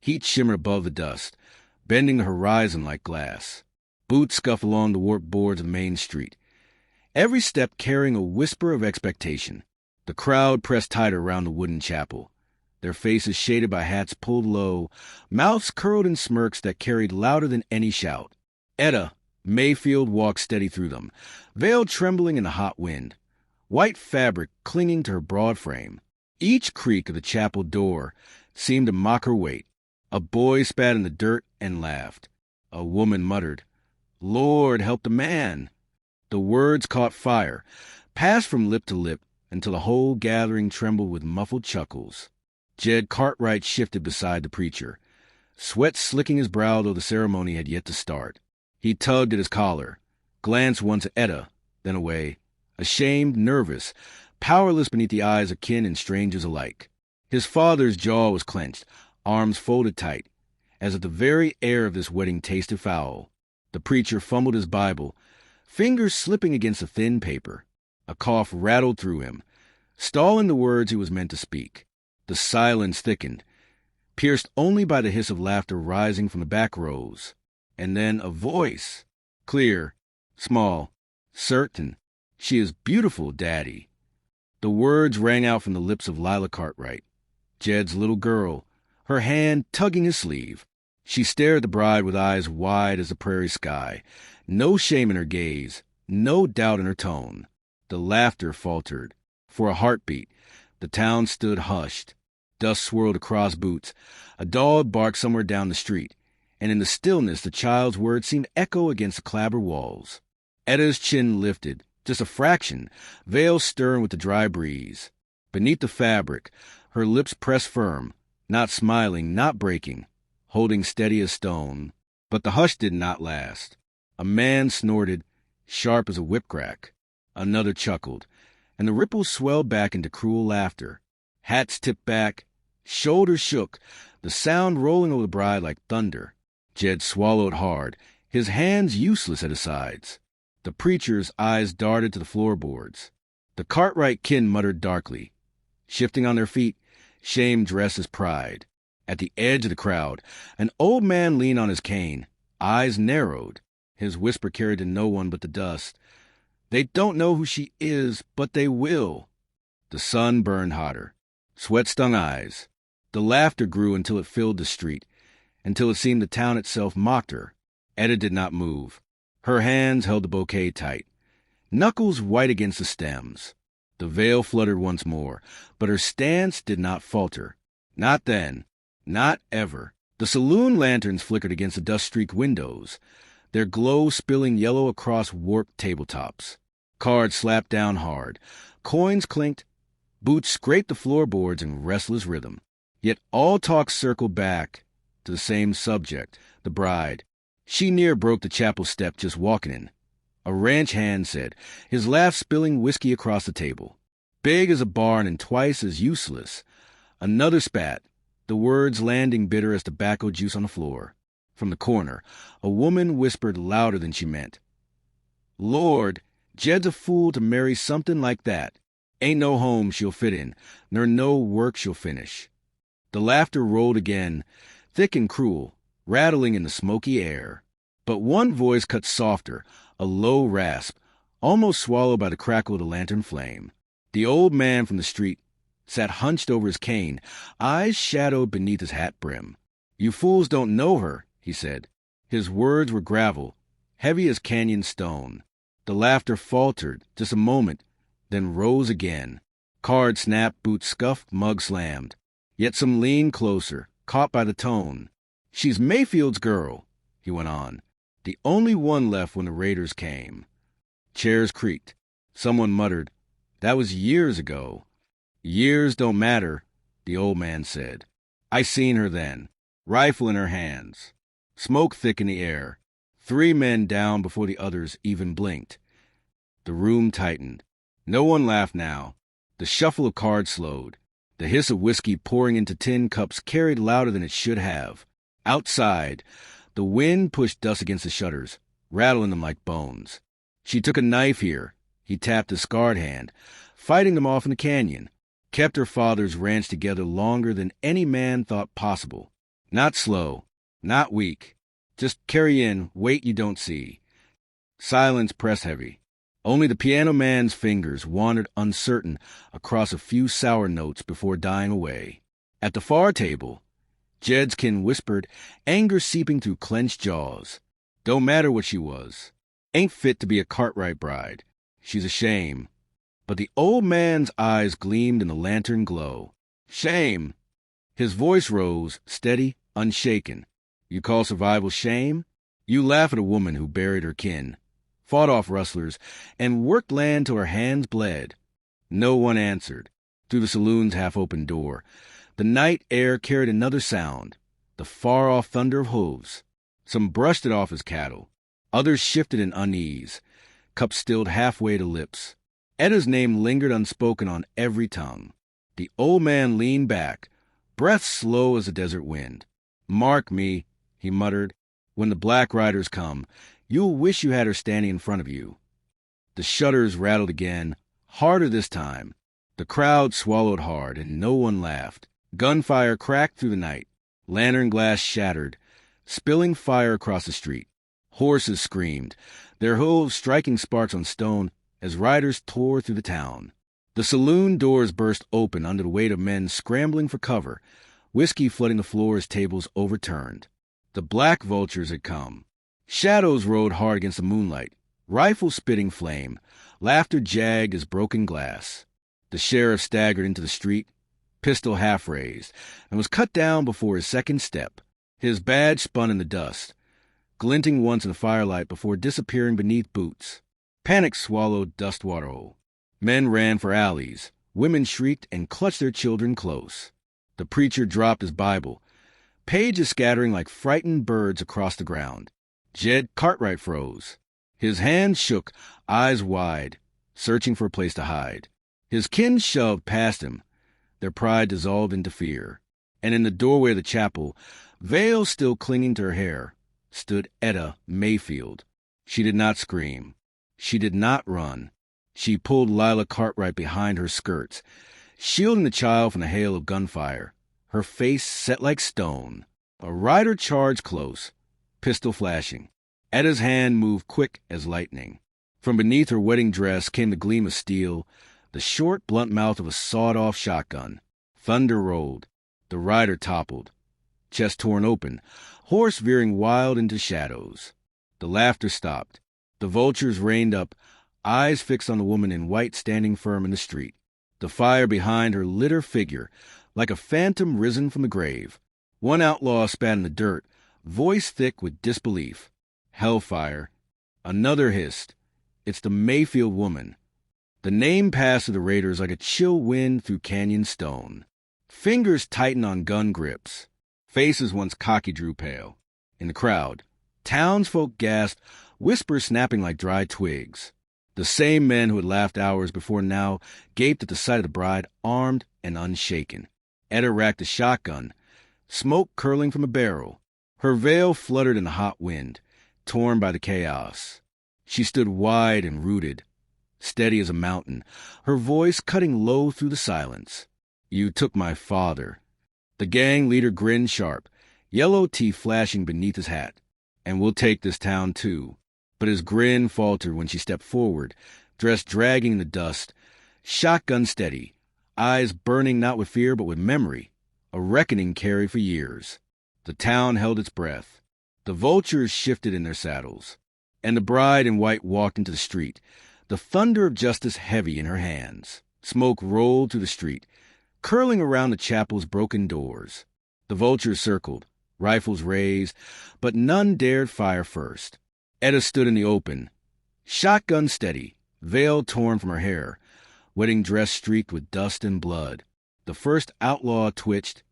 Heat shimmered above the dust, bending the horizon like glass. Boots scuffed along the warped boards of Main Street, every step carrying a whisper of expectation. The crowd pressed tighter around the wooden chapel, their faces shaded by hats pulled low, mouths curled in smirks that carried louder than any shout. Etta Mayfield walked steady through them, veil trembling in the hot wind, white fabric clinging to her broad frame. Each creak of the chapel door seemed to mock her weight. A boy spat in the dirt and laughed. A woman muttered, "Lord, help the man." The words caught fire, passed from lip to lip, until the whole gathering trembled with muffled chuckles. Jed Cartwright shifted beside the preacher, sweat slicking his brow though the ceremony had yet to start. He tugged at his collar, glanced once at Etta, then away, ashamed, nervous, powerless beneath the eyes of kin and strangers alike. His father's jaw was clenched, arms folded tight, as if the very air of this wedding tasted foul. The preacher fumbled his Bible, fingers slipping against the thin paper. A cough rattled through him, stalling the words he was meant to speak. The silence thickened, pierced only by the hiss of laughter rising from the back rows. And then a voice, clear, small, certain. "She is beautiful, Daddy." The words rang out from the lips of Lila Cartwright, Jed's little girl, her hand tugging his sleeve. She stared at the bride with eyes wide as the prairie sky, no shame in her gaze, no doubt in her tone. The laughter faltered. For a heartbeat, the town stood hushed. Dust swirled across Boots. A dog barked somewhere down the street, and in the stillness the child's words seemed echo against the clapboard walls. Etta's chin lifted, just a fraction, veil stirring with the dry breeze. Beneath the fabric, her lips pressed firm, not smiling, not breaking, holding steady as stone. But the hush did not last. A man snorted, sharp as a whip crack. Another chuckled, and the ripples swelled back into cruel laughter. Hats tipped back, shoulders shook, the sound rolling over the bride like thunder. Jed swallowed hard, his hands useless at his sides. The preacher's eyes darted to the floorboards. The Cartwright kin muttered darkly, shifting on their feet, shame dressed as pride. At the edge of the crowd, an old man leaned on his cane, eyes narrowed. His whisper carried to no one but the dust. "They don't know who she is, but they will." The sun burned hotter. Sweat stung eyes. The laughter grew until it filled the street, until it seemed the town itself mocked her. Etta did not move. Her hands held the bouquet tight, knuckles white against the stems. The veil fluttered once more, but her stance did not falter. Not then. Not ever. The saloon lanterns flickered against the dust-streaked windows, their glow spilling yellow across warped tabletops. Cards slapped down hard. Coins clinked. Boots scraped the floorboards in restless rhythm. Yet all talk circled back to the same subject, the bride. She near broke the chapel step just walking in. A ranch hand said, his laugh spilling whiskey across the table. Big as a barn and twice as useless. Another spat, the words landing bitter as tobacco juice on the floor. From the corner, a woman whispered louder than she meant, "Lord, Jed's a fool to marry something like that. Ain't no home she'll fit in, nor no work she'll finish." The laughter rolled again, thick and cruel, rattling in the smoky air. But one voice cut softer, a low rasp, almost swallowed by the crackle of the lantern flame. The old man from the street sat hunched over his cane, eyes shadowed beneath his hat brim. "You fools don't know her," he said. His words were gravel, heavy as canyon stone. The laughter faltered just a moment, then rose again. Card snapped, boots scuffed, mug slammed. Yet some leaned closer, caught by the tone. "She's Mayfield's girl," he went on. "The only one left when the raiders came." Chairs creaked. Someone muttered, "That was years ago." "Years don't matter," the old man said. "I seen her then, rifle in her hands." Smoke thick in the air. 3 men down before the others even blinked. The room tightened. No one laughed now. The shuffle of cards slowed. The hiss of whiskey pouring into tin cups carried louder than it should have. Outside, the wind pushed dust against the shutters, rattling them like bones. "She took a knife here," he tapped his scarred hand, "fighting them off in the canyon. Kept her father's ranch together longer than any man thought possible. Not slow, not weak. Just carry in weight you don't see. Silence pressed heavy. Only the piano man's fingers wandered uncertain across a few sour notes before dying away. At the far table, Jed's kin whispered, anger seeping through clenched jaws. Don't matter what she was. Ain't fit to be a Cartwright bride. She's a shame. But the old man's eyes gleamed in the lantern glow. Shame! His voice rose, steady, unshaken. You call survival shame? You laugh at a woman who buried her kin, fought off rustlers, and worked land till her hands bled. No one answered. Through the saloon's half-open door, the night air carried another sound, the far-off thunder of hooves. Some brushed it off as cattle. Others shifted in unease, cups stilled halfway to lips. Etta's name lingered unspoken on every tongue. The old man leaned back, breath slow as a desert wind. Mark me, he muttered. When the black riders come, you'll wish you had her standing in front of you. The shutters rattled again, harder this time. The crowd swallowed hard, and no one laughed. Gunfire cracked through the night. Lantern glass shattered, spilling fire across the street. Horses screamed, their hooves striking sparks on stone as riders tore through the town. The saloon doors burst open under the weight of men scrambling for cover, whiskey flooding the floor as tables overturned. The Black Vultures had come. Shadows rode hard against the moonlight, rifles spitting flame, laughter jagged as broken glass. The sheriff staggered into the street, pistol half raised, and was cut down before his second step. His badge spun in the dust, glinting once in the firelight before disappearing beneath boots. Panic swallowed Dustwater. Men ran for alleys. Women shrieked and clutched their children close. The preacher dropped his Bible, pages scattering like frightened birds across the ground. Jed Cartwright froze. His hands shook, eyes wide, searching for a place to hide. His kin shoved past him, their pride dissolved into fear. And in the doorway of the chapel, veil still clinging to her hair, stood Etta Mayfield. She did not scream. She did not run. She pulled Lila Cartwright behind her skirts, shielding the child from the hail of gunfire, her face set like stone. A rider charged close, pistol flashing. Etta's hand moved quick as lightning. From beneath her wedding dress came the gleam of steel, the short, blunt mouth of a sawed-off shotgun. Thunder rolled. The rider toppled, chest torn open, horse veering wild into shadows. The laughter stopped. The vultures reined up, eyes fixed on the woman in white standing firm in the street. The fire behind her lit her figure, like a phantom risen from the grave. One outlaw spat in the dirt, voice thick with disbelief. Hellfire. Another hissed. It's the Mayfield woman. The name passed to the raiders like a chill wind through canyon stone. Fingers tightened on gun grips. Faces once cocky drew pale. In the crowd, townsfolk gasped, whispers snapping like dry twigs. The same men who had laughed hours before now gaped at the sight of the bride, armed and unshaken. Etta racked a shotgun, smoke curling from a barrel. Her veil fluttered in the hot wind, torn by the chaos. She stood wide and rooted, steady as a mountain, her voice cutting low through the silence. You took my father. The gang leader grinned sharp, yellow teeth flashing beneath his hat. And we'll take this town, too. But his grin faltered when she stepped forward, dress dragging in the dust, shotgun steady, eyes burning not with fear but with memory, a reckoning carried for years. The town held its breath. The vultures shifted in their saddles, and the bride in white walked into the street, the thunder of justice heavy in her hands. Smoke rolled through the street, curling around the chapel's broken doors. The vultures circled, rifles raised, but none dared fire first. Etta stood in the open, shotgun steady, veil torn from her hair, wedding dress streaked with dust and blood. The first outlaw twitched,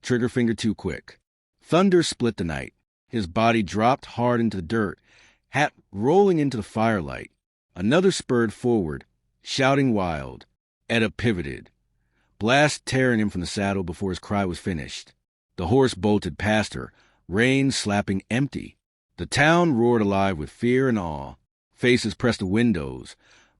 trigger finger too quick. Thunder split the night. His body dropped hard into the dirt, hat rolling into the firelight. Another spurred forward, shouting wild. Etta pivoted, blast tearing him from the saddle before his cry was finished. The horse bolted past her, reins slapping empty. The town roared alive with fear and awe. Faces pressed to windows,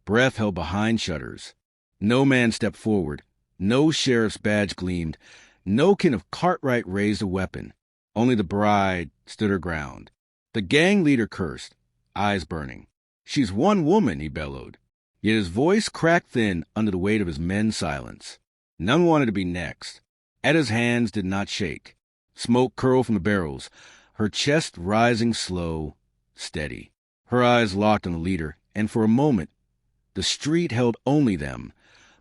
breath held behind shutters. No man stepped forward. No sheriff's badge gleamed. No kin of Cartwright raised a weapon. Only the bride stood her ground. The gang leader cursed, eyes burning. "She's one woman," he bellowed. Yet his voice cracked thin under the weight of his men's silence. None wanted to be next. Etta's hands did not shake. Smoke curled from the barrels, her chest rising slow, steady. Her eyes locked on the leader, and for a moment, the street held only them,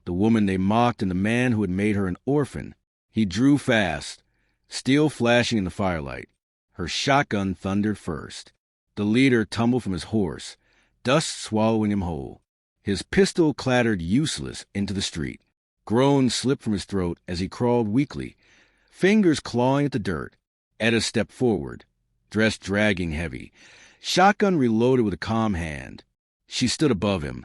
the woman they mocked and the man who had made her an orphan. He drew fast, steel flashing in the firelight. Her shotgun thundered first. The leader tumbled from his horse, dust swallowing him whole. His pistol clattered useless into the street. Groans slipped from his throat as he crawled weakly, fingers clawing at the dirt. Etta stepped forward, dress dragging heavy, shotgun reloaded with a calm hand. She stood above him,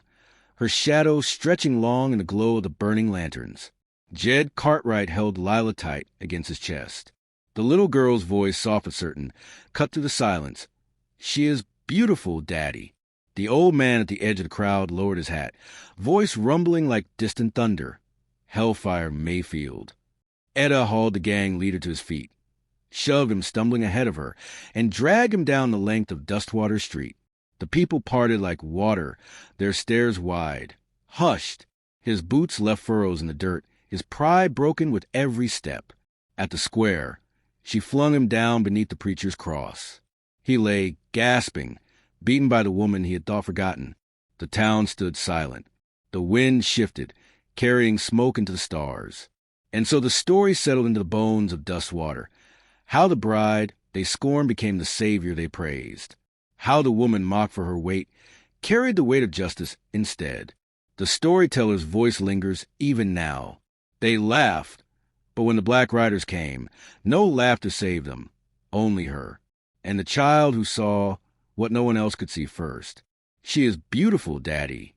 her shadow stretching long in the glow of the burning lanterns. Jed Cartwright held Lila tight against his chest. The little girl's voice, soft but certain, cut through the silence. "She is beautiful, Daddy." The old man at the edge of the crowd lowered his hat, voice rumbling like distant thunder. Hellfire Mayfield. Etta hauled the gang leader to his feet, shoved him stumbling ahead of her, and dragged him down the length of Dustwater Street. The people parted like water, their stares wide. Hushed, his boots left furrows in the dirt, his pride broken with every step. At the square, she flung him down beneath the preacher's cross. He lay, gasping, beaten by the woman he had thought forgotten. The town stood silent. The wind shifted, carrying smoke into the stars. And so the story settled into the bones of Dustwater. How the bride they scorned became the savior they praised. How the woman mocked for her weight carried the weight of justice instead. The storyteller's voice lingers even now. They laughed, but when the Black Riders came, no laughter saved them, only her. And the child who saw what no one else could see first. "She is beautiful, Daddy."